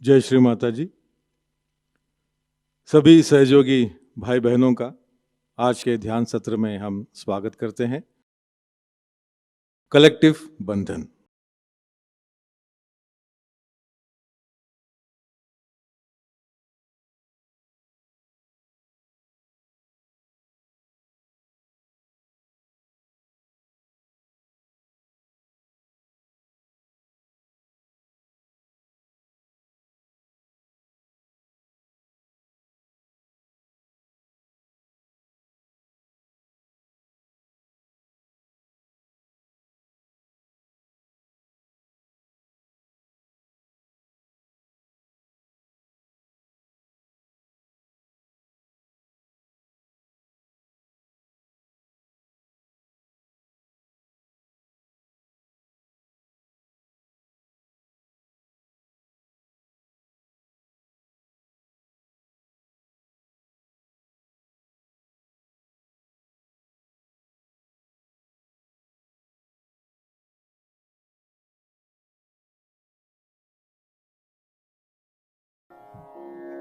जय श्री माताजी। सभी सहयोगी भाई बहनों का आज के ध्यान सत्र में हम स्वागत करते हैं। कलेक्टिव बंधन।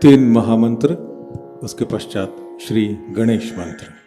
तीन महामंत्र, उसके पश्चात श्री गणेश मंत्र।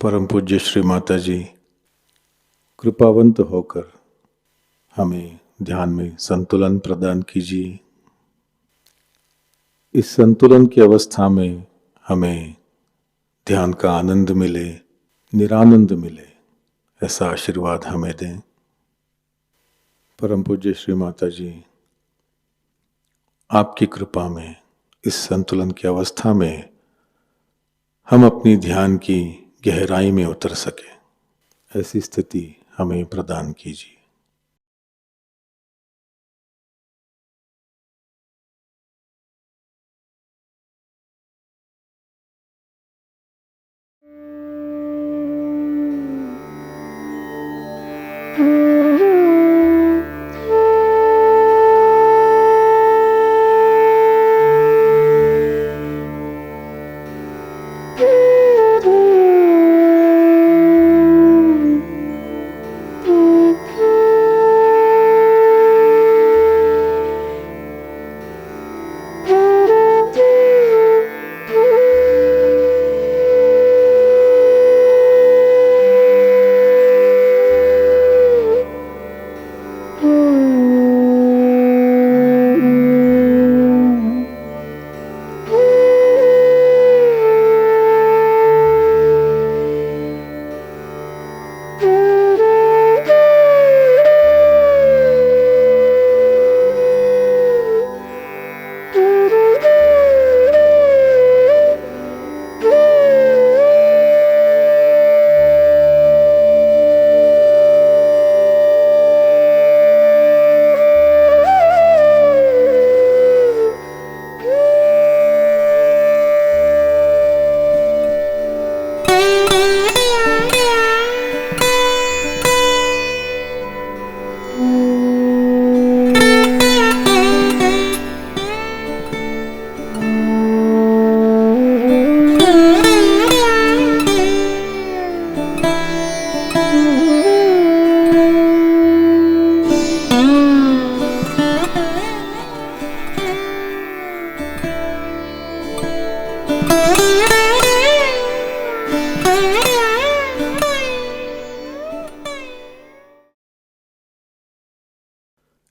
परम पूज्य श्री माताजी कृपावंत होकर हमें ध्यान में संतुलन प्रदान कीजिए। इस संतुलन की अवस्था में हमें ध्यान का आनंद मिले, निरानंद मिले, ऐसा आशीर्वाद हमें दें। परम पूज्य श्री माताजी, आपकी कृपा में इस संतुलन की अवस्था में हम अपनी ध्यान की गहराई में उतर सके, ऐसी स्थिति हमें प्रदान कीजिए।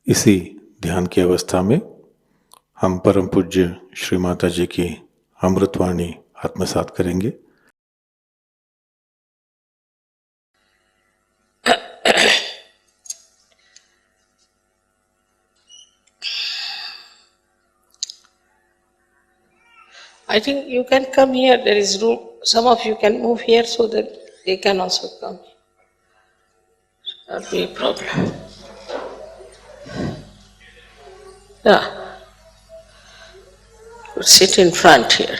इसी ध्यान की अवस्था में हम परम पूज्य श्री माता जी की अमृतवाणी आत्मसात करेंगे। I think you can come here, there is room. Some of you can move here so that they can also come. Should not be a problem. Yeah. Could sit in front here.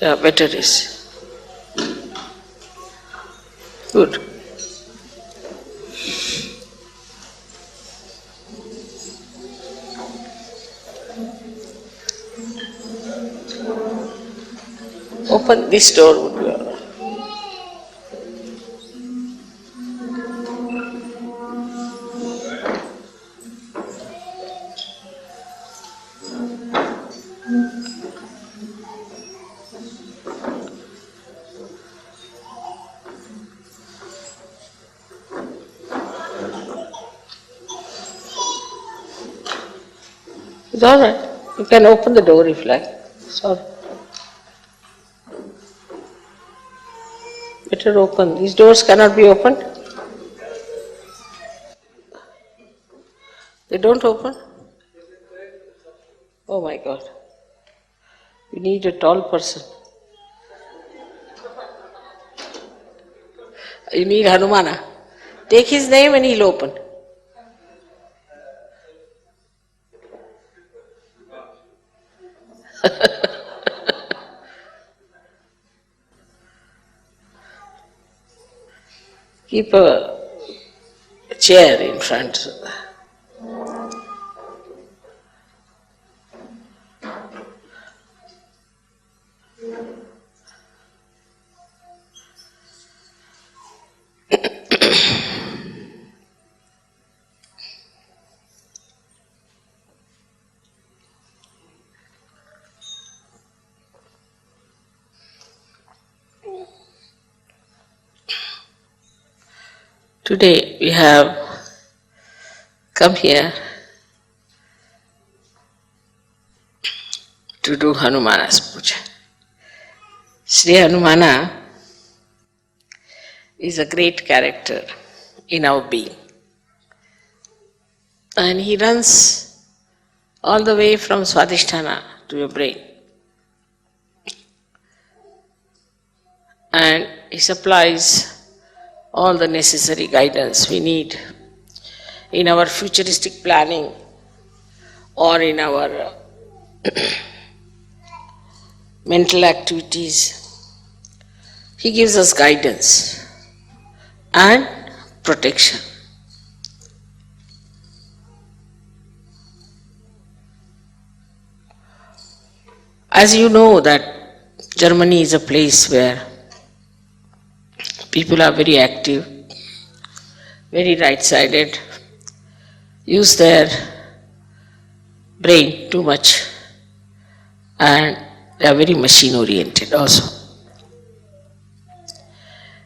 Yeah, better is. Good. Open this door would be all right. It's all right. You can open the door if you like. Sorry. Better open. These doors cannot be opened. They don't open? Oh my God. You need a tall person. You need Hanumana. Take his name and he'll open. Keep a chair in front. Today we have come here to do Hanumana's Puja. Shri Hanumana is a great character in our being. And he runs all the way from Swadhisthana to your brain. And he supplies all the necessary guidance we need in our futuristic planning or in our mental activities. He gives us guidance and protection. As you know that Germany is a place where people are very active, very right-sided, use their brain too much, and they are very machine-oriented also.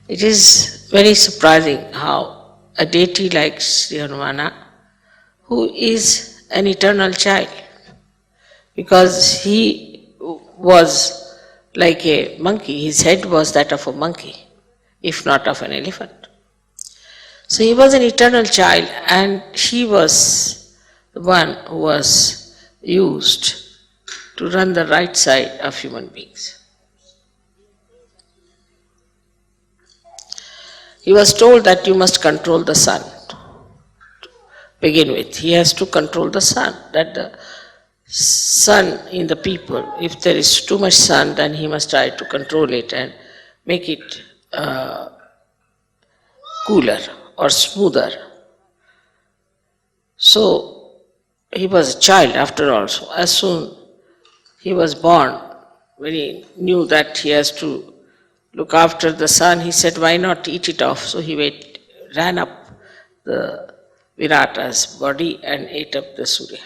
It is very surprising how a deity like Shri Hanumana, who is an eternal child, because he was like a monkey, his head was that of a monkey, if not of an elephant. So he was an eternal child, and she was the one who was used to run the right side of human beings. He was told that you must control the sun. To begin with, he has to control the sun, that the sun in the people, if there is too much sun, then he must try to control it and make it cooler or smoother. So he was a child after all. So as soon he was born, when he knew that he has to look after the sun, he said, why not eat it off? So he ran up the Virata's body and ate up the Surya.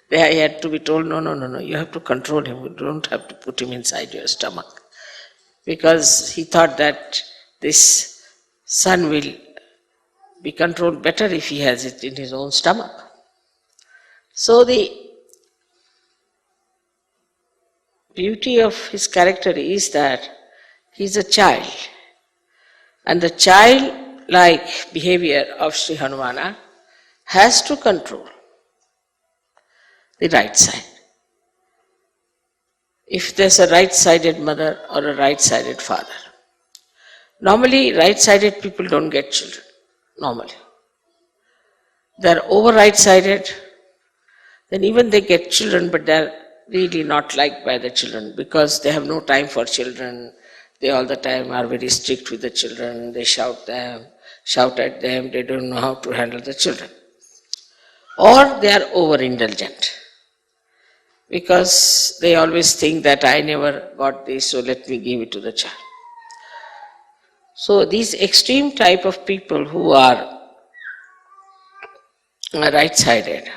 There he had to be told, no, you have to control him, you don't have to put him inside your stomach. Because he thought that this sun will be controlled better if he has it in his own stomach. So the beauty of his character is that he is a child. And the child-like behavior of Shri Hanumana has to control the right side. If there's a right-sided mother or a right-sided father. Normally, right-sided people don't get children, normally. They're over right-sided, then even they get children, but they're really not liked by the children because they have no time for children. They all the time are very strict with the children, they shout at them, they don't know how to handle the children. Or they are over-indulgent, because they always think that I never got this, so let me give it to the child. So these extreme type of people who are right-sided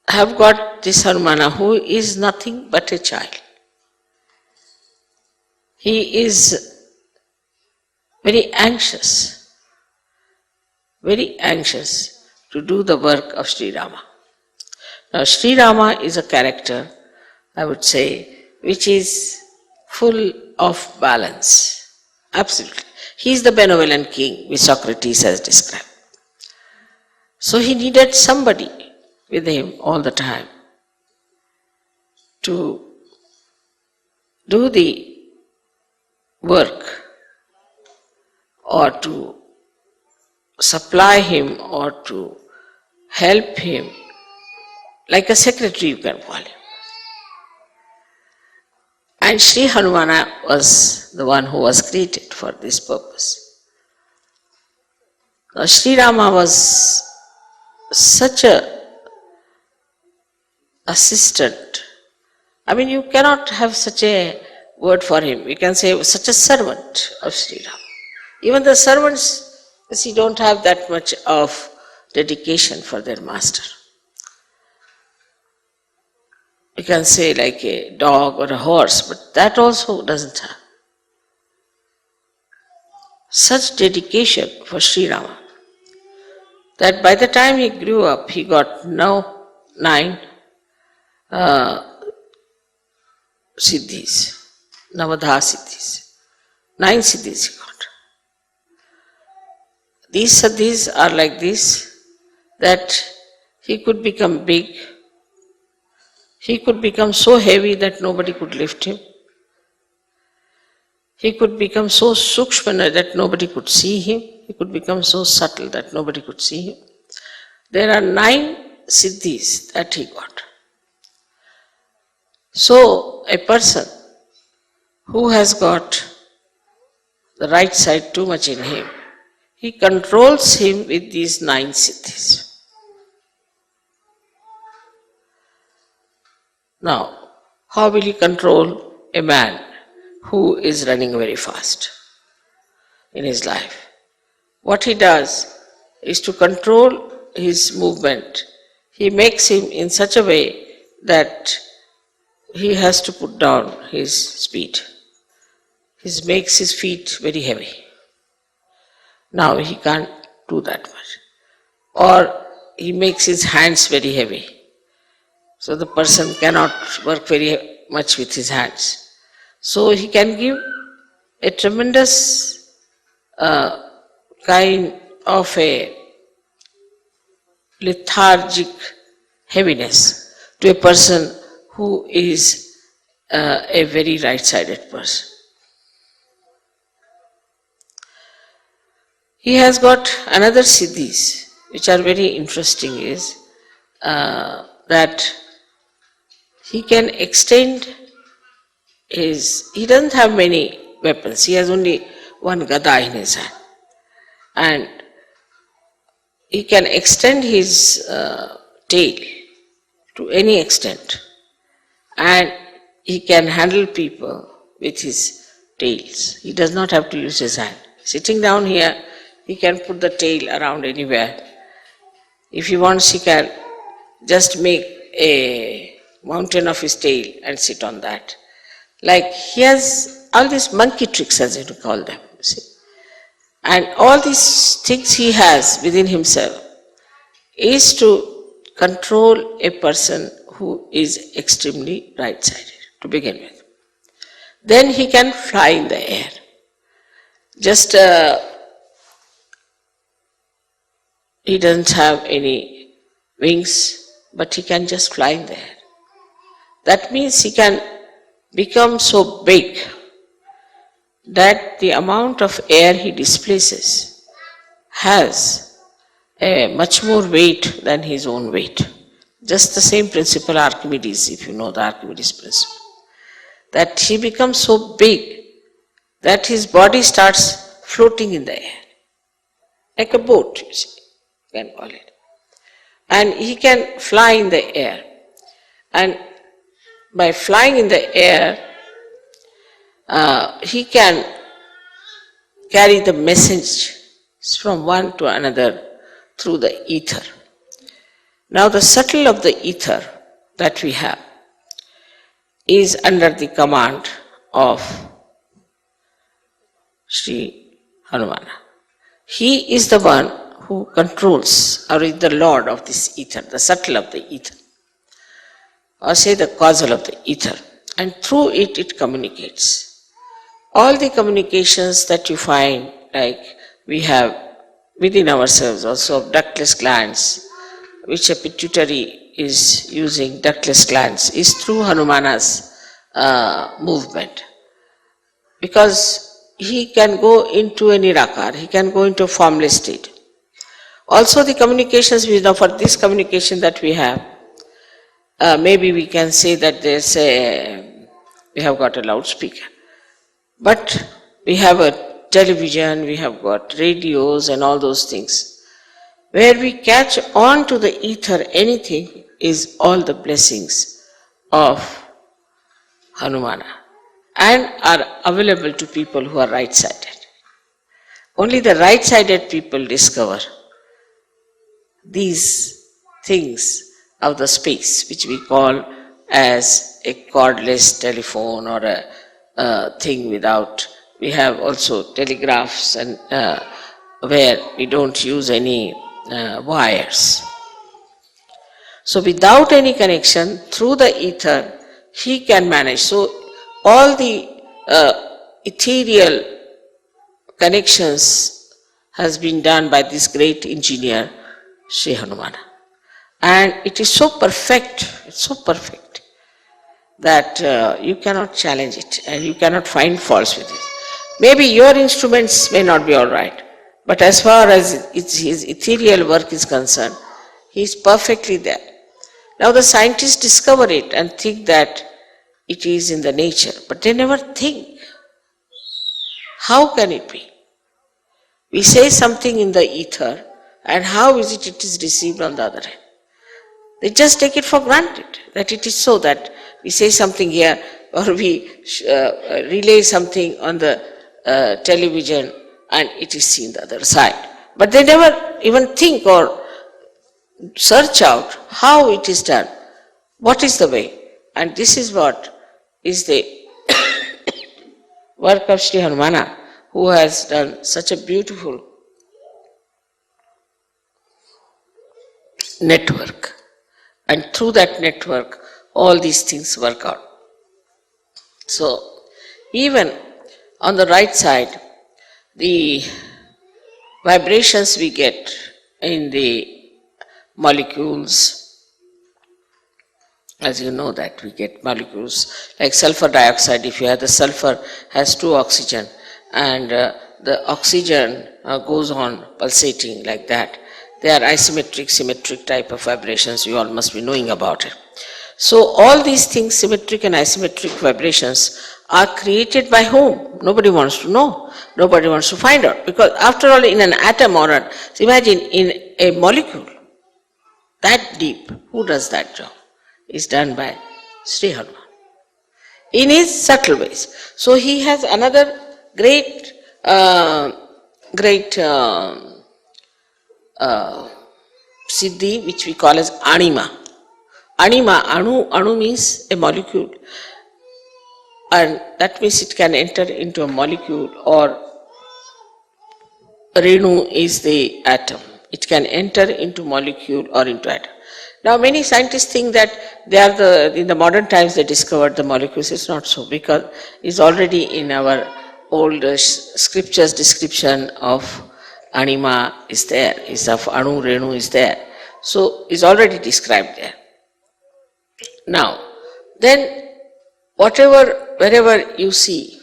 have got this Hanumana, who is nothing but a child. He is very anxious to do the work of Sri Rama. Now, Sri Rama is a character, I would say, which is full of balance. Absolutely. He is the benevolent king, which Socrates has described. So he needed somebody with him all the time to do the work or to supply him or to help him, like a secretary you can call him. And Shri Hanumana was the one who was created for this purpose. Now, Sri Rama was such a assistant. I mean, you cannot have such a word for him. You can say such a servant of Sri Rama. Even the servants, you see, don't have that much of dedication for their master. You can say like a dog or a horse, but that also doesn't have. such dedication for Sri Rama that by the time he grew up, he got now 9 siddhis, Navadha siddhis. 9 siddhis he got. These siddhis are like this, that he could become big, he could become so heavy that nobody could lift him. He could become so sukshmana that nobody could see him. He could become so subtle that nobody could see him. There are 9 siddhis that he got. So, a person who has got the right side too much in him, he controls him with these 9 siddhis. Now, how will he control a man who is running very fast in his life? What he does is to control his movement. He makes him in such a way that he has to put down his speed. He makes his feet very heavy. Now he can't do that much. Or he makes his hands very heavy. So the person cannot work very much with his hands. So he can give a tremendous kind of a lethargic heaviness to a person who is a very right-sided person. He has got another siddhis which are very interesting, is that he can extend he doesn't have many weapons, he has only one gada in his hand, and he can extend his tail to any extent, and he can handle people with his tails. He does not have to use his hand. Sitting down here, he can put the tail around anywhere. If he wants, he can just make a mountain of his tail and sit on that. Like he has all these monkey tricks, as you call them, see. And all these things he has within himself is to control a person who is extremely right-sided to begin with. Then he can fly in the air. Just he doesn't have any wings, but he can just fly in the air. That means he can become so big that the amount of air he displaces has a much more weight than his own weight. Just the same principle Archimedes, if you know the Archimedes principle. That he becomes so big that his body starts floating in the air. Like a boat, you see, you can call it. And he can fly in the air. And by flying in the air, he can carry the message from one to another through the ether. Now the subtle of the ether that we have is under the command of Shri Hanumana. He is the one who controls, or is the lord of this ether, the subtle of the ether, or say the causal of the ether, and through it, it communicates. All the communications that you find, like we have within ourselves also of ductless glands, which a pituitary is using ductless glands, is through Hanumana's movement. Because he can go into a nirakar, he can go into a formless state. Also the communications, for this communication that we have, maybe we can say that we have got a loudspeaker. But we have a television, we have got radios and all those things. Where we catch on to the ether anything is all the blessings of Hanumana and are available to people who are right-sided. Only the right-sided people discover these things of the space, which we call as a cordless telephone or a thing we have also telegraphs and where we don't use any wires. So without any connection, through the ether, he can manage. So all the ethereal connections has been done by this great engineer, Shri Hanumana. And it is so perfect, it's so perfect that you cannot challenge it and you cannot find faults with it. Maybe your instruments may not be all right, but as far as his ethereal work is concerned, he is perfectly there. Now the scientists discover it and think that it is in the nature, but they never think, how can it be? We say something in the ether, and how is it is received on the other hand? They just take it for granted that it is so, that we say something here or we relay something on the television and it is seen the other side. But they never even think or search out how it is done, what is the way. And this is what is the work of Shri Hanumana, who has done such a beautiful network. And through that network, all these things work out. So, even on the right side, the vibrations we get in the molecules, as you know that we get molecules like sulfur dioxide. If you have the sulfur has 2 oxygen and the oxygen goes on pulsating like that. They are isometric, symmetric type of vibrations. You all must be knowing about it. So all these things, symmetric and isometric vibrations, are created by whom? Nobody wants to know. Nobody wants to find out. Because after all, in an atom or so imagine in a molecule, that deep, who does that job? Is done by Shri Hanumana in his subtle ways. So he has another great siddhi which we call as anima. Anima, anu means a molecule, and that means it can enter into a molecule, or renu is the atom. It can enter into molecule or into atom. Now many scientists think that they are in the modern times they discovered the molecules. It's not so, because it's already in our old scriptures description of anima is there, is of anu, renu is there. So it's already described there. Now, then wherever you see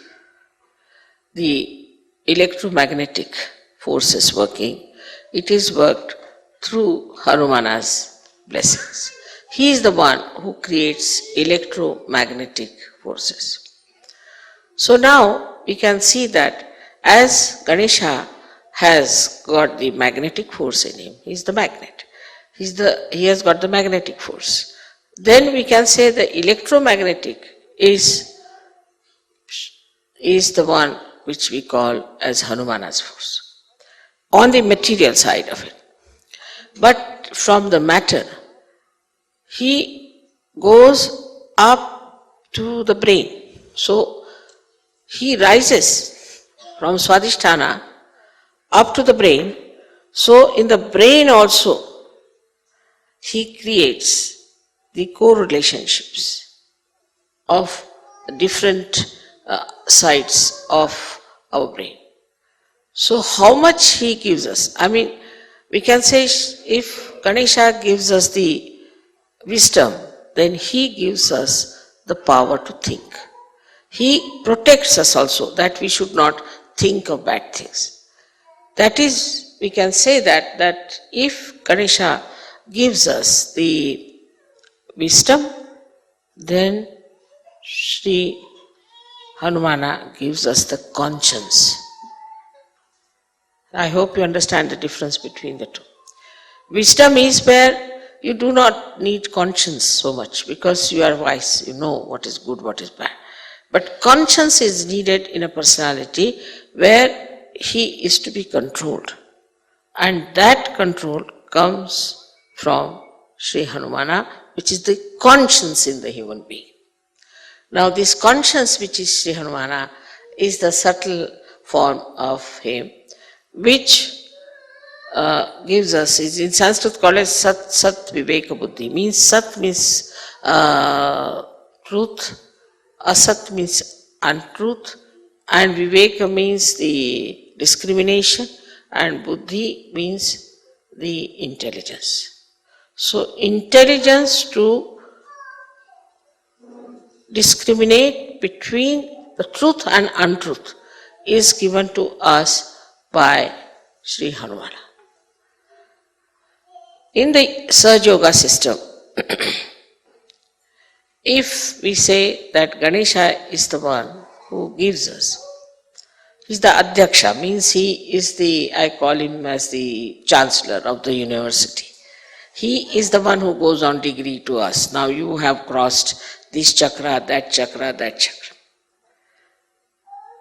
the electromagnetic forces working, it is worked through Hanumana's blessings. He is the one who creates electromagnetic forces. So now we can see that as Ganesha has got the magnetic force in him, he is the magnet. He has got the magnetic force. Then we can say the electromagnetic is the one which we call as Hanumana's force, on the material side of it. But from the matter, he goes up to the brain. So he rises from Swadhisthana up to the brain. So in the brain also, he creates the co-relationships of different sides of our brain. So how much he gives us? I mean, we can say if Ganesha gives us the wisdom, then he gives us the power to think. He protects us also, that we should not think of bad things. That is, we can say that if Ganesha gives us the wisdom, then Shri Hanumana gives us the conscience. I hope you understand the difference between the two. Wisdom is where you do not need conscience so much, because you are wise, you know what is good, what is bad. But conscience is needed in a personality where he is to be controlled. And that control comes from Shri Hanumana, which is the conscience in the human being. Now this conscience which is Shri Hanumana is the subtle form of him, which gives us, is in Sanskrit called as Sat Viveka Buddhi. Means Sat means truth, Asat means untruth, and Viveka means the discrimination, and Buddhi means the intelligence. So intelligence to discriminate between the truth and untruth is given to us by Shri Hanumana. In the Sahajayoga system, if we say that Ganesha is the one who gives us, he is the Adhyaksha, means he is the, I call him as the Chancellor of the university. He is the one who goes on degree to us. Now you have crossed this chakra, that chakra, that chakra.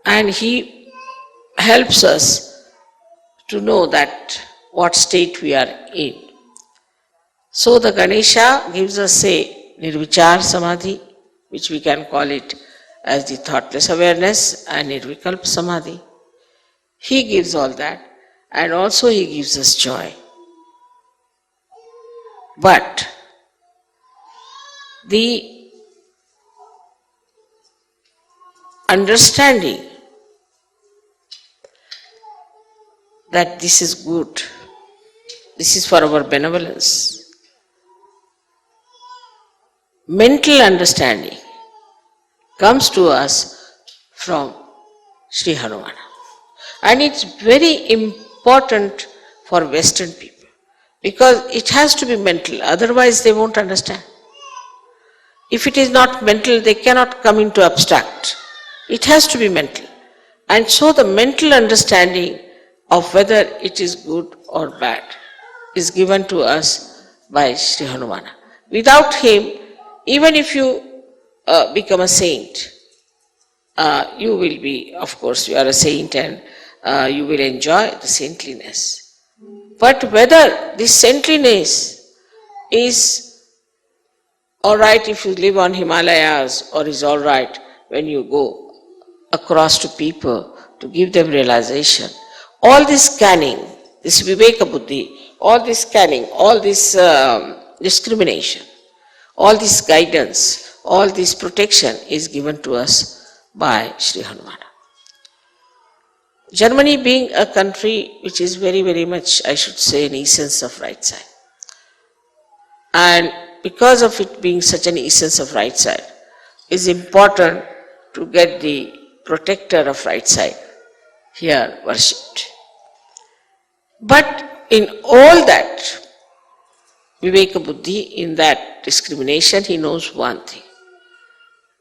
And he helps us to know that what state we are in. So the Ganesha gives us, say, Nirvichar Samadhi, which we can call it as the thoughtless awareness, and Nirvikalpa Samadhi. He gives all that, and also he gives us joy. But the understanding that this is good, this is for our benevolence, mental understanding comes to us from Shri Hanumana. And it's very important for Western people, because it has to be mental, otherwise they won't understand. If it is not mental, they cannot come into abstract. It has to be mental. And so the mental understanding of whether it is good or bad is given to us by Shri Hanumana. Without him, even if you become a saint, you will be, of course, you are a saint and you will enjoy the saintliness. But whether this saintliness is alright if you live on Himalayas, or is alright when you go across to people to give them realization, all this scanning, this Viveka Buddhi, all this scanning, all this discrimination, all this guidance, all this protection is given to us by Shri Hanumana. Germany being a country which is very, very much, I should say, an essence of right side. And because of it being such an essence of right side, it's important to get the protector of right side here worshipped. But in all that Viveka Buddhi, in that discrimination, he knows one thing,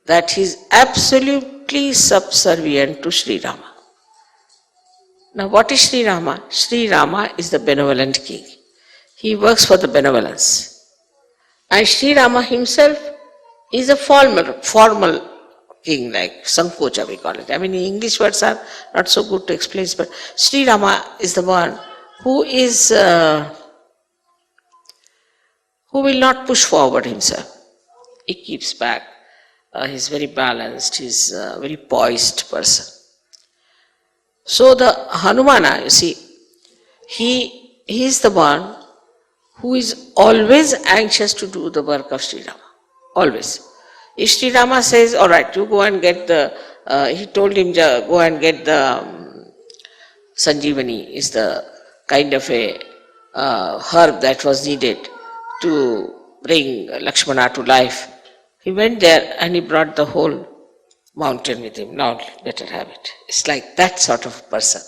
that he is absolutely subservient to Sri Rama. Now what is Sri Rama? Sri Rama is the benevolent king. He works for the benevolence. And Sri Rama himself is a formal king, like Sankocha we call it. I mean, English words are not so good to explain, but Sri Rama is the one who is who will not push forward himself. He keeps back. He's very balanced. He's a very poised person. So the Hanumana, you see, he is the one who is always anxious to do the work of Sri Rama. Always. If Sri Rama says, all right, you go and get the, he told him, go and get the Sanjeevani, is the kind of a herb that was needed to bring Lakshmana to life. He went there and he brought the whole mountain with him. Now let her have it. It's like that sort of person.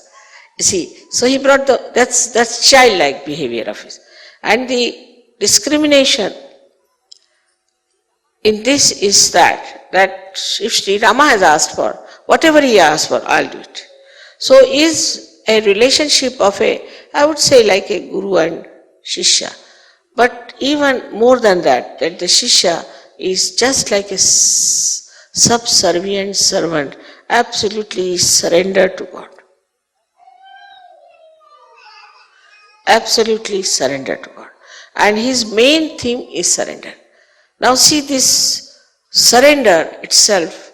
You see, so he brought that's childlike behavior of his. And the discrimination in this is that if Sri Rama has asked for, whatever he asked for, I'll do it. So is a relationship of I would say like a guru and shishya. But even more than that the shishya is just like a subservient servant, absolutely surrendered to God. Absolutely surrendered to God. And his main theme is surrender. Now see, this surrender itself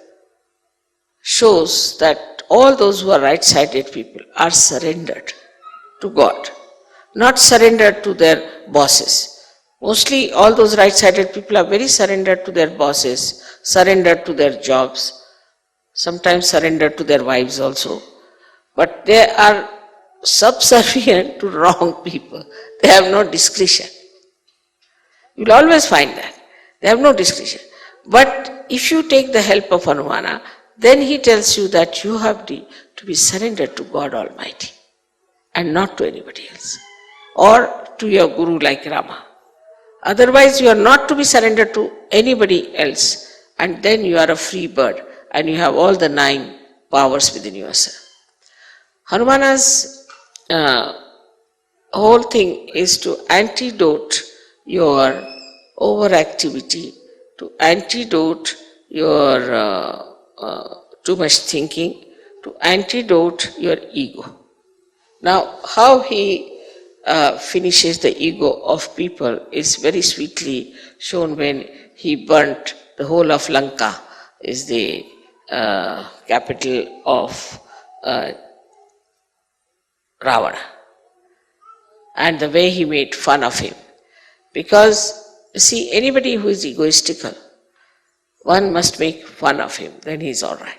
shows that all those who are right-sided people are surrendered to God, not surrendered to their bosses. Mostly all those right-sided people are very surrendered to their bosses, surrendered to their jobs, sometimes surrendered to their wives also. But they are subservient to wrong people. They have no discretion. You will always find that. They have no discretion. But if you take the help of Hanumana, then he tells you that you have to be surrendered to God Almighty and not to anybody else, or to your guru like Rama. Otherwise you are not to be surrendered to anybody else, and then you are a free bird and you have all the 9 powers within yourself. Hanumana's whole thing is to antidote your overactivity, to antidote your too much thinking, to antidote your ego. Now, how he finishes the ego of people is very sweetly shown when he burnt the whole of Lanka, is the capital of Ravana, and the way he made fun of him. Because, see, anybody who is egoistical, one must make fun of him, then he is all right.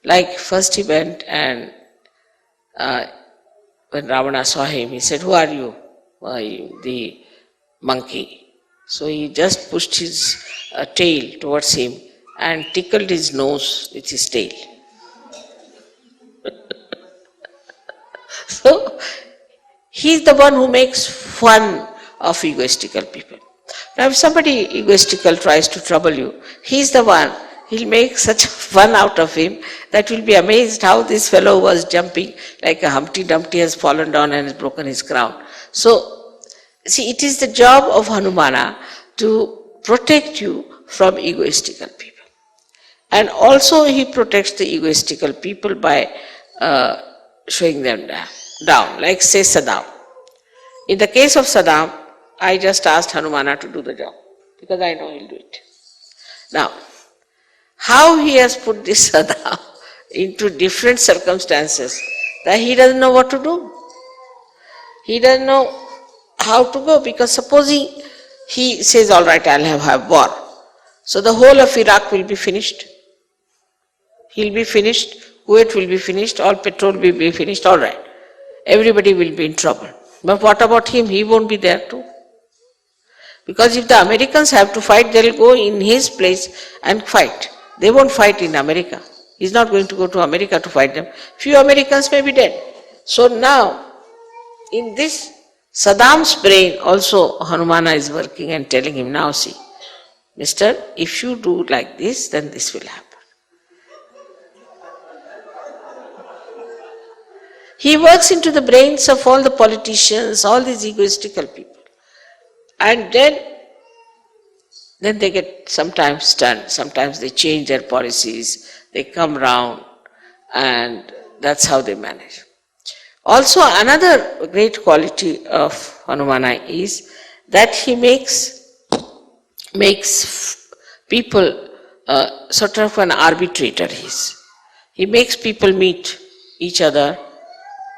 Like first he went and when Ravana saw him, he said, "Who are you?" The monkey. So he just pushed his tail towards him and tickled his nose with his tail. So he is the one who makes fun of egoistical people. Now if somebody egoistical tries to trouble you, he is the one, he'll make such fun out of him that you'll be amazed how this fellow was jumping like a Humpty Dumpty has fallen down and has broken his crown. So, see, it is the job of Hanumana to protect you from egoistical people. And also he protects the egoistical people by showing them down, like say Saddam. In the case of Saddam, I just asked Hanumana to do the job, because I know he'll do it. Now, how he has put this Saddam into different circumstances that he doesn't know what to do. He doesn't know how to go, because supposing he says, all right, I'll have war. So the whole of Iraq will be finished. He'll be finished, Kuwait will be finished, all petrol will be finished, all right. Everybody will be in trouble. But what about him? He won't be there too. Because if the Americans have to fight, they'll go in his place and fight. They won't fight in America. He's not going to go to America to fight them. Few Americans may be dead. So now, in this Saddam's brain also Hanumana is working and telling him, now see, mister, if you do like this, then this will happen. He works into the brains of all the politicians, all these egoistical people. And then they get sometimes stunned, sometimes they change their policies, they come round, and that's how they manage. Also, another great quality of Hanumana is that he makes people sort of an arbitrator. He makes people meet each other,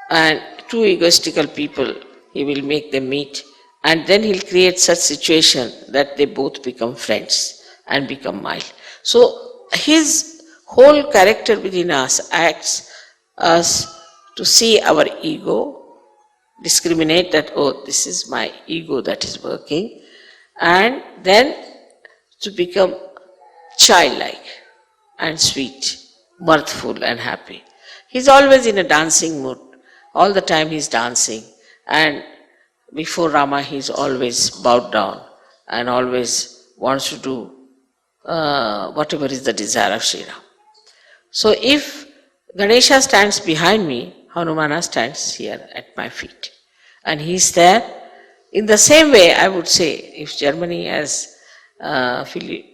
and two egoistical people, he will make them meet, and then he'll create such situation that they both become friends and become mild. So his whole character within us acts us to see our ego, discriminate that, oh, this is my ego that is working, and then to become childlike and sweet, mirthful and happy. He's always in a dancing mood. All the time he's dancing, and before Rama he's always bowed down and always wants to do whatever is the desire of Shri Ram. So if Ganesha stands behind me, Hanumana stands here at my feet, and he's there. In the same way, I would say, if Germany has he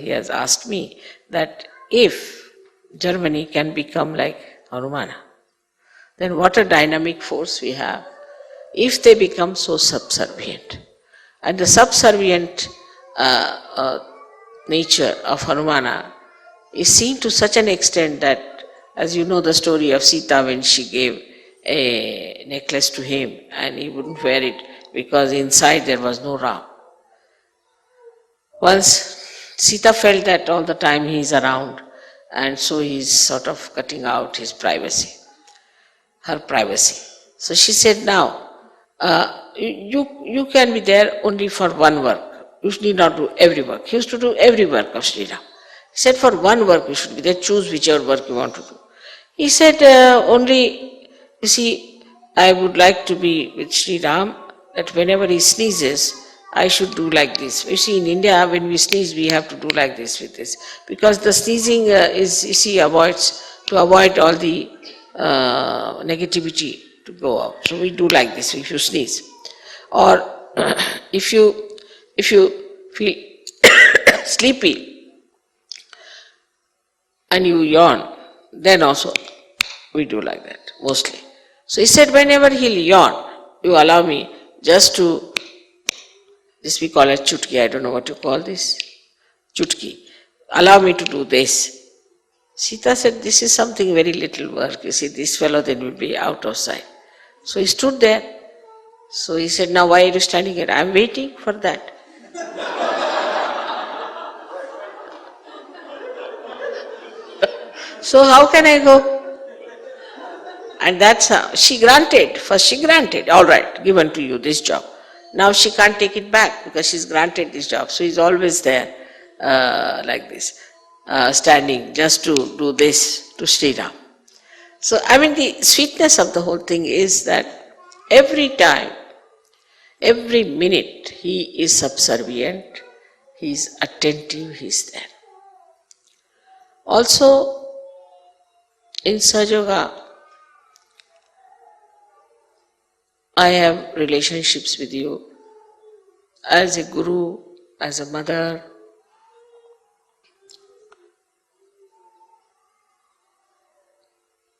has asked me that if Germany can become like Hanumana, then what a dynamic force we have if they become so subservient. And the subservient nature of Hanumana is seen to such an extent that, as you know the story of Sita when she gave a necklace to him and he wouldn't wear it because inside there was no Ram. Once Sita felt that all the time he is around and so he is sort of cutting out his privacy, her privacy. So she said, now, you can be there only for one work. You need not do every work. He used to do every work of Shri Ram. He said, for one work you should be there, choose whichever work you want to do. He said, only, you see, I would like to be with Shri Ram, that whenever he sneezes, I should do like this. You see, in India, when we sneeze, we have to do like this with this. Because the sneezing is, you see, to avoid all the negativity to go out. So we do like this if you sneeze. Or if you feel sleepy and you yawn, then also we do like that, mostly. So he said, whenever he'll yawn, you allow me just to, this we call it chutki, I don't know what you call this, chutki. Allow me to do this. Sita said, this is something very little work. You see, this fellow then will be out of sight. So he stood there. So he said, now why are you standing here? I am waiting for that. So how can I go? And that's how she granted. First she granted, all right, given to you this job. Now she can't take it back because she's granted this job. So he's always there like this, standing just to do this to Sri Ram. So I mean the sweetness of the whole thing is that every time, every minute he is subservient, he is attentive, he is there. Also in Sahajayoga, I have relationships with you as a guru, as a mother,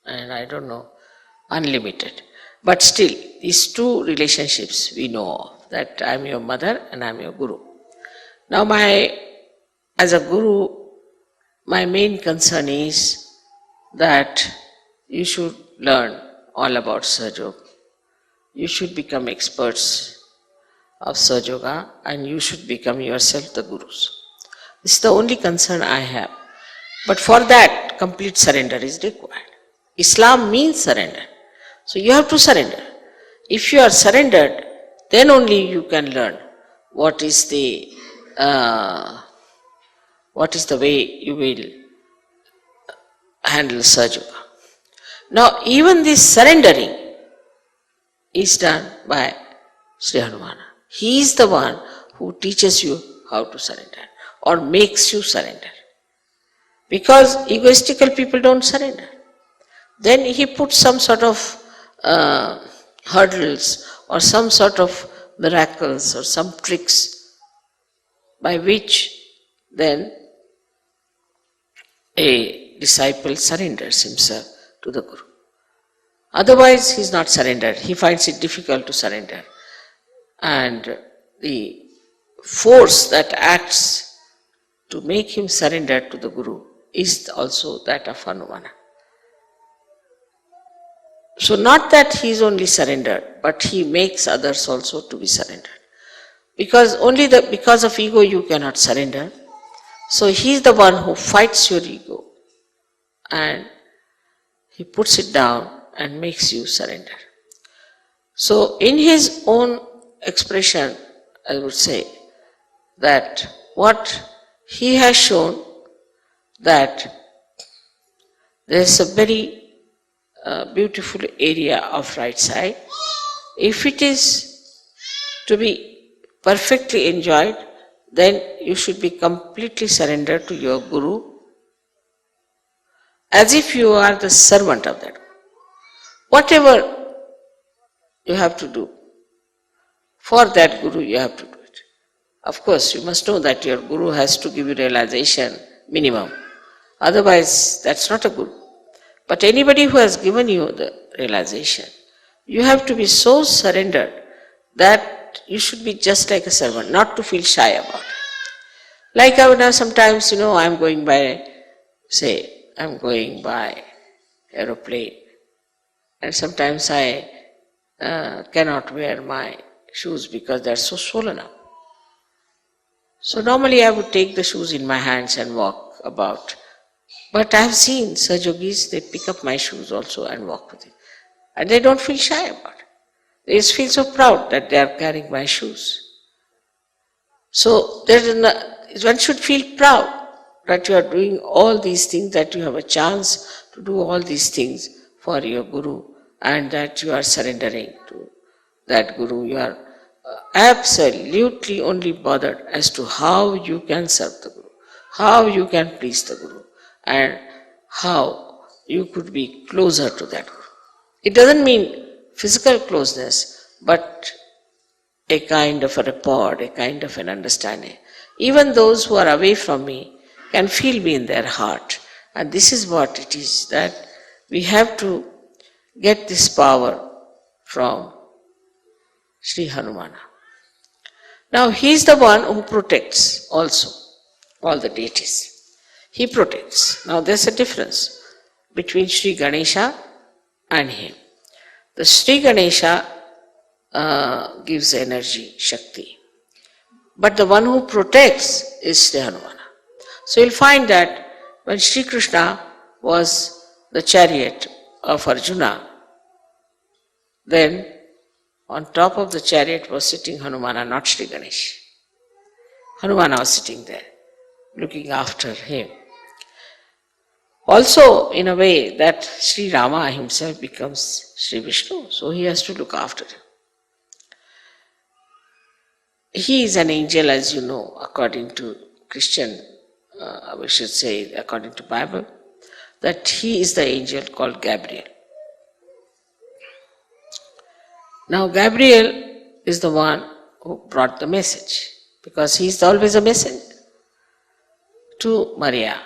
and I don't know, unlimited. But still, these two relationships we know of, that I am your mother and I am your guru. Now as a guru, my main concern is that you should learn all about Sahajayoga. You should become experts of Sahajayoga and you should become yourself the gurus. This is the only concern I have. But for that, complete surrender is required. Islam means surrender. So you have to surrender. If you are surrendered, then only you can learn what is the way you will handle Sahajayoga. Now even this surrendering is done by Sri Hanumana. He is the one who teaches you how to surrender or makes you surrender. Because egoistical people don't surrender. Then he puts some sort of hurdles or some sort of miracles or some tricks by which then a disciple surrenders himself to the Guru. Otherwise he is not surrendered. He finds it difficult to surrender. And the force that acts to make him surrender to the Guru is also that of Hanumana. So not that he is only surrendered, but he makes others also to be surrendered. Because because of ego you cannot surrender. So he is the one who fights your ego and he puts it down and makes you surrender. So in his own expression, I would say that what he has shown, that there is a very beautiful area of right side. If it is to be perfectly enjoyed, then you should be completely surrendered to your Guru as if you are the servant of that. Whatever you have to do for that Guru, you have to do it. Of course, you must know that your Guru has to give you realization minimum. Otherwise, that's not a Guru. But anybody who has given you the realization, you have to be so surrendered that you should be just like a servant, not to feel shy about it. Like I would have sometimes, I am going by say, I'm going by aeroplane, and sometimes I cannot wear my shoes because they're so swollen up. So normally I would take the shoes in my hands and walk about. But I have seen Sahajogis, they pick up my shoes also and walk with it. And they don't feel shy about it. They just feel so proud that they are carrying my shoes. So one should feel proud that you are doing all these things, that you have a chance to do all these things for your Guru, and that you are surrendering to that Guru. You are absolutely only bothered as to how you can serve the Guru, how you can please the Guru, and how you could be closer to that Guru. It doesn't mean physical closeness, but a kind of a rapport, a kind of an understanding. Even those who are away from me can feel me in their heart. And this is what it is, that we have to get this power from Shri Hanumana. Now he is the one who protects also all the deities. He protects. Now there's a difference between Shri Ganesha and him. The Shri Ganesha gives energy, Shakti. But the one who protects is Shri Hanumana. So you'll find that when Shri Krishna was the chariot of Arjuna, then on top of the chariot was sitting Hanumana, not Shri Ganesh. Hanumana was sitting there, looking after him. Also, in a way that Sri Rama himself becomes Sri Vishnu, so he has to look after him. He is an angel, as you know, according to Christian, we should say, according to Bible, that he is the angel called Gabriel. Now Gabriel is the one who brought the message, because he is always a messenger to Maria.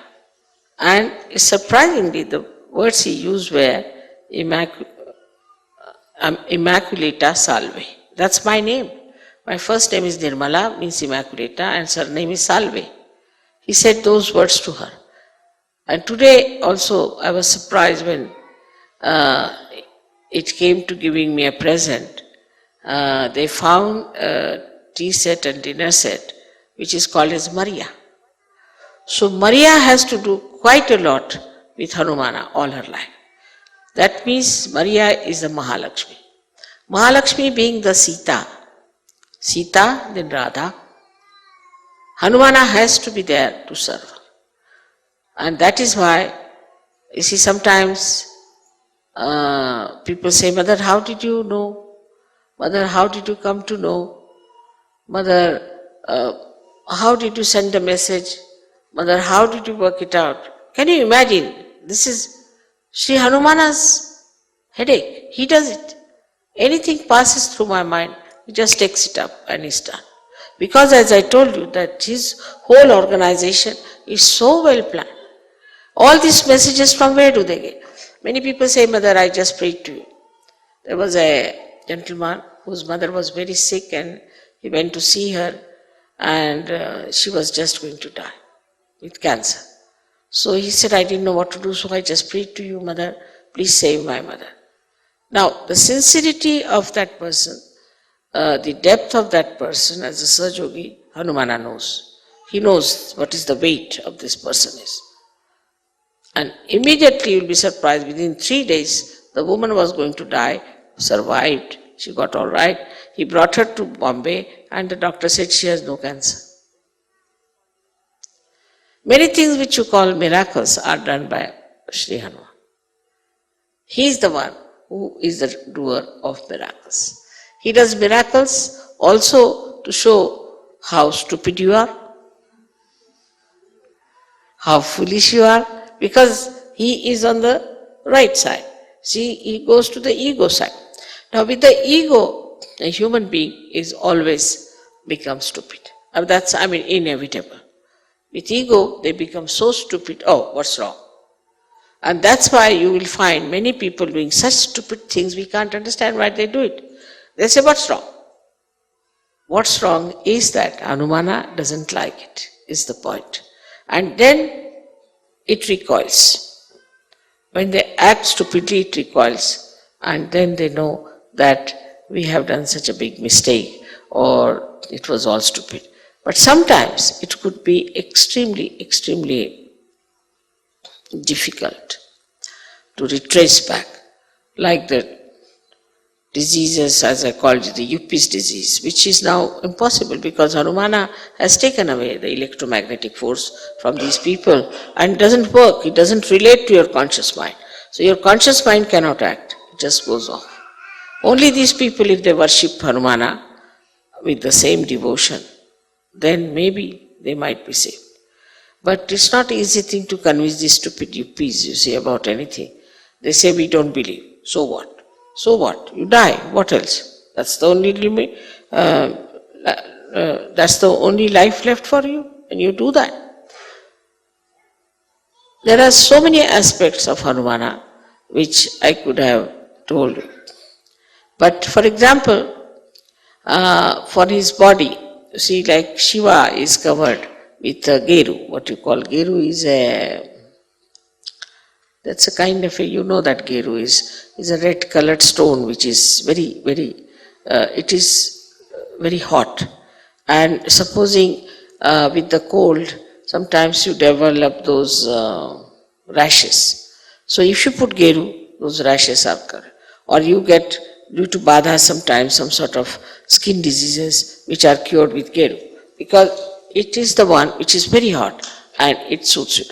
And surprisingly, the words he used were Immaculata Salve. That's my name. My first name is Nirmala, means Immaculata, and surname is Salve. He said those words to her. And today also I was surprised when it came to giving me a present. They found a tea set and dinner set which is called as Maria. So Maria has to do quite a lot with Hanumana all her life. That means Maria is the Mahalakshmi. Mahalakshmi being the Sita, then Radha. Hanumana has to be there to serve her. And that is why, you see, sometimes people say, Mother, how did you know? Mother, how did you come to know? Mother, how did you send a message? Mother, how did you work it out? Can you imagine? This is Sri Hanumana's headache. He does it. Anything passes through my mind, he just takes it up and is done. Because as I told you, that his whole organization is so well planned. All these messages, from where do they get? Many people say, Mother, I just prayed to you. There was a gentleman whose mother was very sick and he went to see her, and she was just going to die with cancer. So he said, I didn't know what to do, so I just prayed to you, Mother, please save my mother. Now, the sincerity of that person, the depth of that person as a Sahajayogi, Hanumana knows. He knows what is the weight of this person is. And immediately you will be surprised, within 3 days, the woman was going to die, survived, she got all right. He brought her to Bombay and the doctor said she has no cancer. Many things which you call miracles are done by Shri Hanuman. He is the one who is the doer of miracles. He does miracles also to show how stupid you are, how foolish you are, because he is on the right side. See, he goes to the ego side. Now with the ego, a human being is always become stupid. That's, inevitable. With ego, they become so stupid, oh, what's wrong? And that's why you will find many people doing such stupid things, we can't understand why they do it. They say, what's wrong? What's wrong is that Hanumana doesn't like it, is the point. And then it recoils. When they act stupidly, it recoils, and then they know that we have done such a big mistake or it was all stupid. But sometimes it could be extremely, extremely difficult to retrace back, like the diseases, as I called it, the Yuppies disease, which is now impossible because Hanumana has taken away the electromagnetic force from these people and it doesn't work, it doesn't relate to your conscious mind. So your conscious mind cannot act, it just goes off. Only these people, if they worship Hanumana with the same devotion, then maybe they might be saved. But it's not an easy thing to convince these stupid Yuppies, you see, about anything. They say we don't believe. So what? So what? You die. What else? That's the only limit. That's the only life left for you, and you do that. There are so many aspects of Hanumana which I could have told you. But for example, for his body, you see, like Shiva is covered with a geru. What you call geru is that's a kind of a, you know that geru is a red colored stone which is very, very, it is very hot. And supposing with the cold, sometimes you develop those rashes. So if you put geru, those rashes are covered. Or you get, due to badha sometimes, some sort of skin diseases which are cured with geru. Because it is the one which is very hot and it suits you.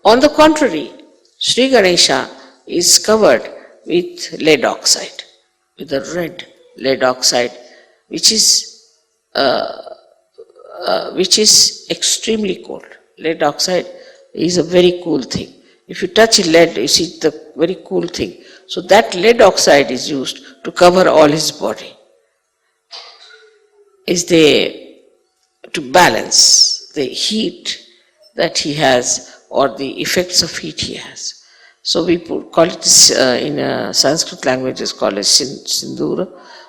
On the contrary, Sri Ganesha is covered with lead oxide, with a red lead oxide, which is extremely cold. Lead oxide is a very cool thing. If you touch lead, you see the very cool thing. So that lead oxide is used to cover all his body. Is to balance the heat that he has or the effects of heat he has. So we call it, in Sanskrit language it's called as Sindura,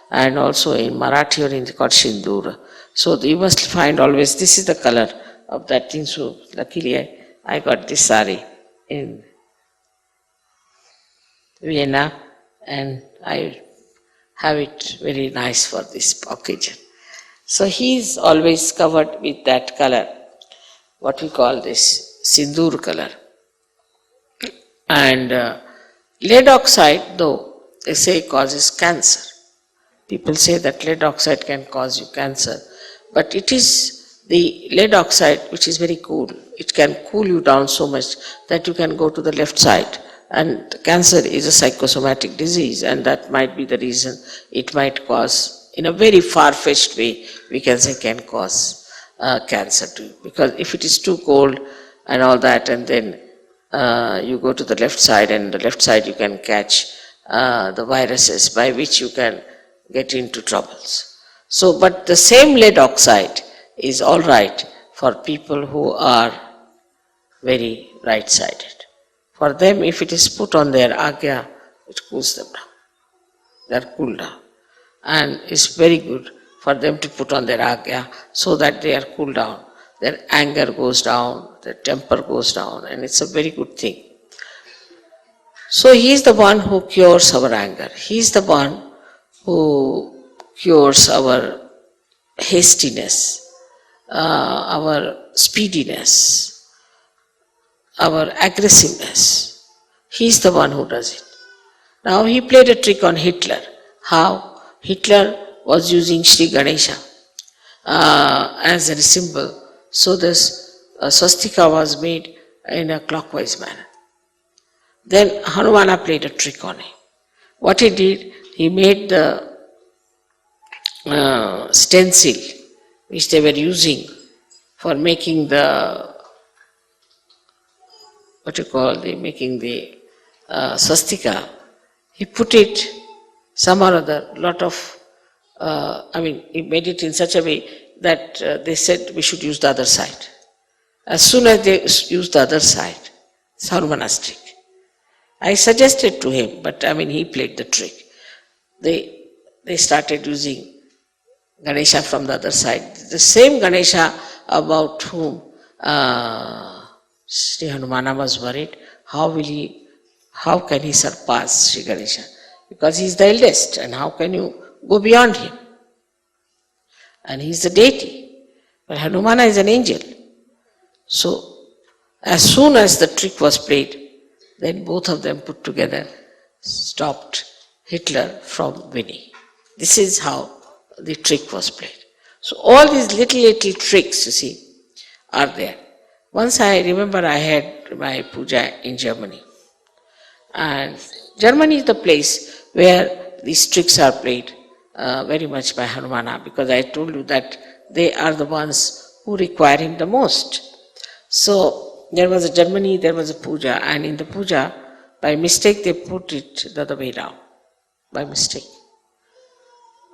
and also in Marathi or it's called Shindura. So you must find always, this is the color of that thing. So luckily I got this sari in Vienna and I have it very nice for this occasion. So he is always covered with that color, what we call this Sindur color. And lead oxide, though, they say causes cancer. People say that lead oxide can cause you cancer, but it is the lead oxide which is very cool. It can cool you down so much that you can go to the left side. And cancer is a psychosomatic disease, and that might be the reason it might cause, in a very far-fetched way, we can say can cause cancer to you. Because if it is too cold and all that, and then you go to the left side, and the left side you can catch the viruses by which you can get into troubles. So, but the same lead oxide is all right for people who are very right-sided. For them, if it is put on their agya, it cools them down. They are cooled down. And it's very good for them to put on their agya so that they are cooled down. Their anger goes down, their temper goes down, and it's a very good thing. So he is the one who cures our anger. He is the one who cures our hastiness, our speediness, our aggressiveness. He is the one who does it. Now he played a trick on Hitler. How? Hitler was using Sri Ganesha as a symbol. So this swastika was made in a clockwise manner. Then Hanumana played a trick on him. What he did, he made the stencil which they were using for making the, making the swastika. He put it some or other, lot of, he made it in such a way that they said we should use the other side. As soon as they used the other side, it's Hanumana's trick. I suggested to him, but he played the trick. They started using Ganesha from the other side. The same Ganesha about whom Shri Hanumana was worried, how can he surpass Shri Ganesha? Because he is the eldest, and how can you go beyond him? And he is the deity, but Hanumana is an angel. So, as soon as the trick was played, then both of them put together stopped Hitler from winning. This is how the trick was played. So all these little tricks, you see, are there. Once I remember I had my puja in Germany. And Germany is the place where these tricks are played very much by Hanumana, because I told you that they are the ones who require him the most. So there was a Germany, there was a puja, and in the puja, by mistake they put it the other way down. By mistake.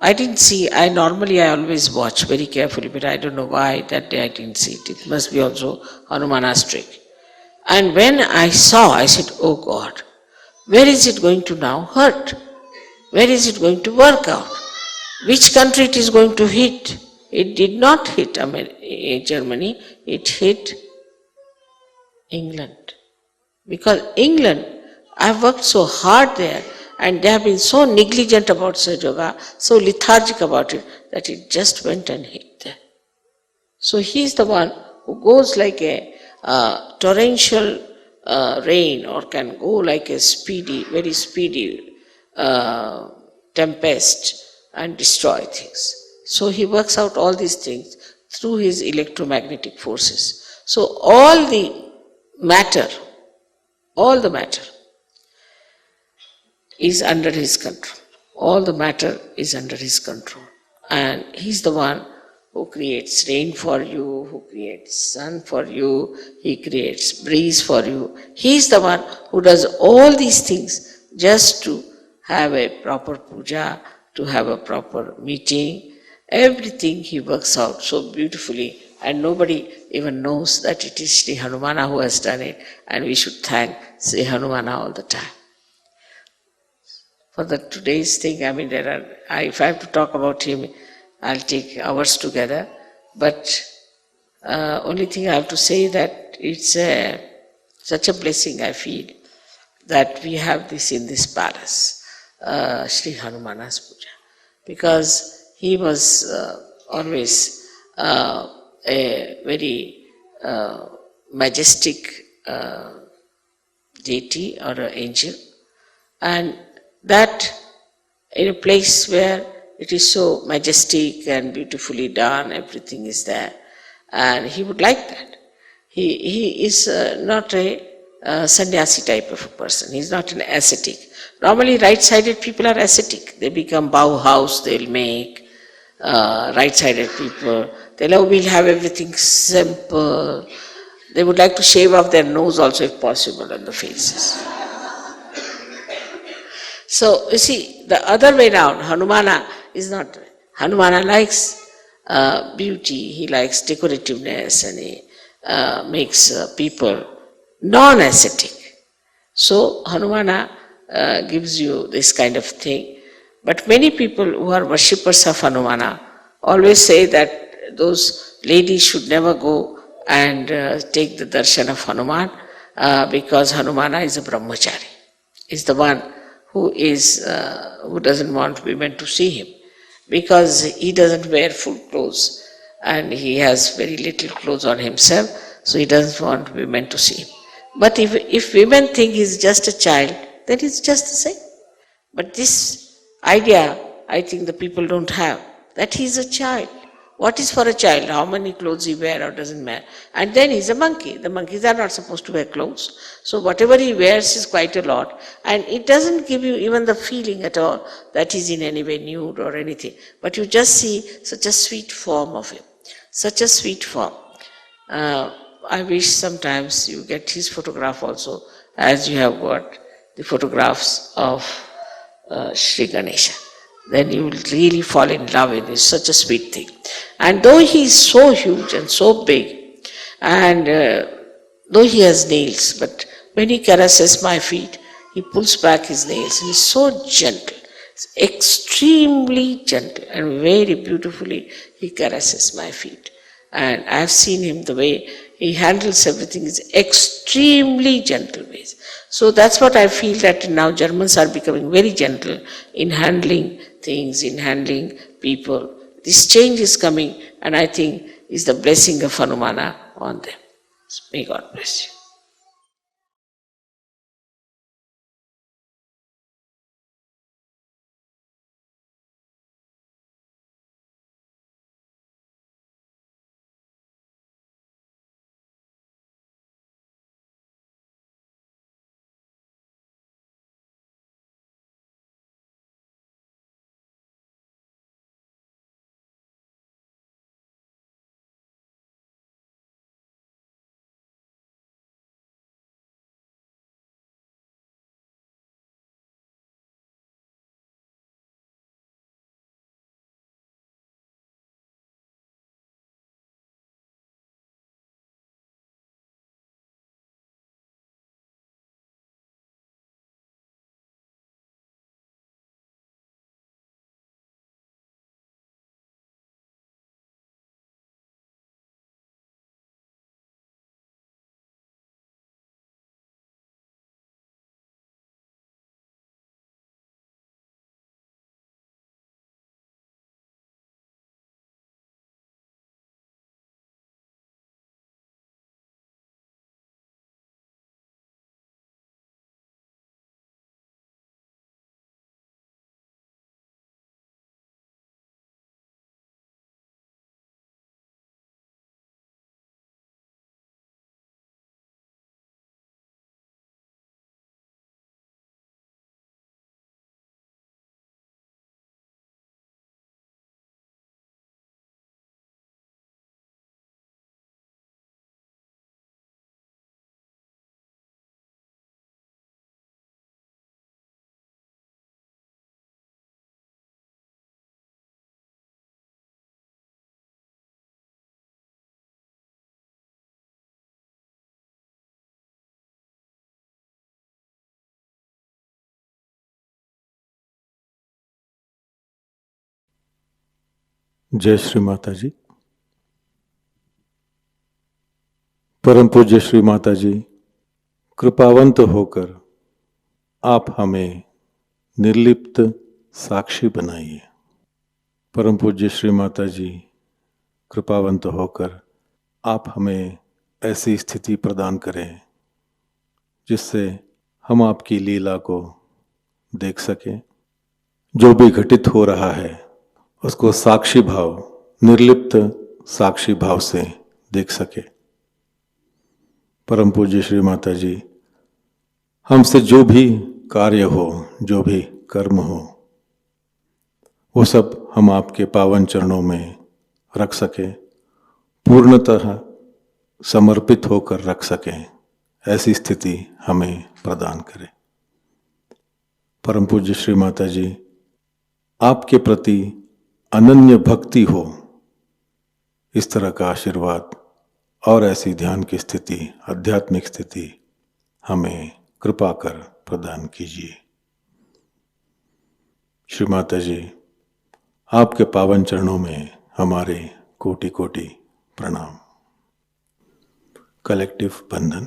I didn't see, I always watch very carefully, but I don't know why that day I didn't see it. It must be also Hanumana's trick. And when I saw, I said, oh God, where is it going to now hurt? Where is it going to work out? Which country it is going to hit? It did not hit Germany, it hit England. Because England, I have worked so hard there, and they have been so negligent about Sahajayoga, so lethargic about it, that it just went and hit there. So he is the one who goes like a torrential rain, or can go like a very speedy tempest and destroy things. So he works out all these things through his electromagnetic forces. So all the matter is under his control. All the matter is under his control. And he's the one who creates rain for you, who creates sun for you, he creates breeze for you. He's the one who does all these things just to have a proper puja, to have a proper meeting. Everything he works out so beautifully, and nobody even knows that it is Shri Hanumana who has done it, and we should thank Shri Hanumana all the time. For the today's thing, if I have to talk about him, I'll take hours together, but only thing I have to say that it's such a blessing I feel that we have this in this palace, Shri Hanumana's Puja, because he was always a very majestic deity or an angel, and that in a place where it is so majestic and beautifully done, everything is there, and he would like that. He is not a sannyasi type of a person. He is not an ascetic. Normally right-sided people are ascetic. They become Bauhaus, they'll make. Right-sided people, we'll have everything simple. They would like to shave off their nose also if possible on the faces. So, you see, the other way around, Hanumana is not. Hanumana likes beauty, he likes decorativeness, and he makes people non-ascetic. So, Hanumana gives you this kind of thing. But many people who are worshippers of Hanumana always say that those ladies should never go and take the darshan of Hanuman because Hanumana is a brahmachari. Is the one who doesn't want women to see him, because he doesn't wear full clothes and he has very little clothes on himself, so he doesn't want women to see him. But if women think he's just a child, then it's just the same. But this idea, I think the people don't have, that he's a child. What is for a child? How many clothes he wears or doesn't wear? And then he's a monkey. The monkeys are not supposed to wear clothes. So whatever he wears is quite a lot. And it doesn't give you even the feeling at all that he's in any way nude or anything. But you just see such a sweet form of him. Such a sweet form. I wish sometimes you get his photograph also, as you have got the photographs of Shri Ganesha. Then you will really fall in love with it. It's such a sweet thing. And though he is so huge and so big, and though he has nails, but when he caresses my feet, he pulls back his nails. He is so gentle, extremely gentle, and very beautifully he caresses my feet. And I have seen him the way he handles everything in extremely gentle ways. So that's what I feel, that now Germans are becoming very gentle in handling things, in handling people. This change is coming, and I think is the blessing of Hanumana on them. So may God bless you. जय श्री माता जी। परम पूज्य श्री माता जी, कृपावंत होकर आप हमें निर्लिप्त साक्षी बनाइए। परम पूज्य श्री माता जी, कृपावंत होकर आप हमें ऐसी स्थिति प्रदान करें जिससे हम आपकी लीला को देख सकें। जो भी घटित हो रहा है उसको साक्षी भाव, निर्लिप्त साक्षी भाव से देख सके। परम पूज्य श्री माता जी, हमसे जो भी कार्य हो, जो भी कर्म हो, वो सब हम आपके पावन चरणों में रख सके, पूर्णतः समर्पित होकर रख सकें, ऐसी स्थिति हमें प्रदान करें। परम पूज्य श्री माता जी, आपके प्रति अनन्य भक्ति हो, इस तरह का आशीर्वाद और ऐसी ध्यान की स्थिति, आध्यात्मिक स्थिति हमें कृपा कर प्रदान कीजिए। श्री माता जी, आपके पावन चरणों में हमारे कोटि कोटि प्रणाम। कलेक्टिव बंधन।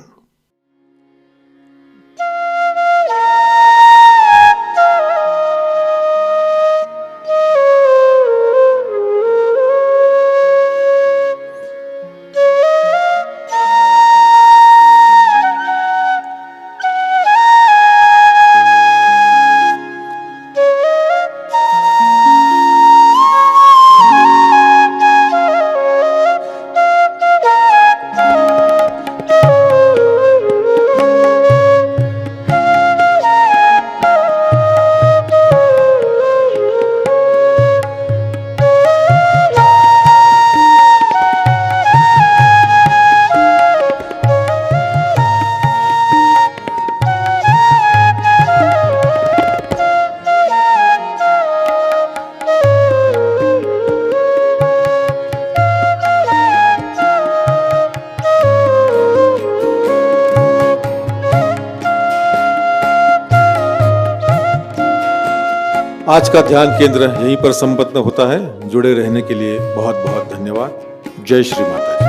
आज का ध्यान केंद्र यहीं पर संपन्न होता है। जुड़े रहने के लिए बहुत बहुत धन्यवाद। जय श्री माता जी।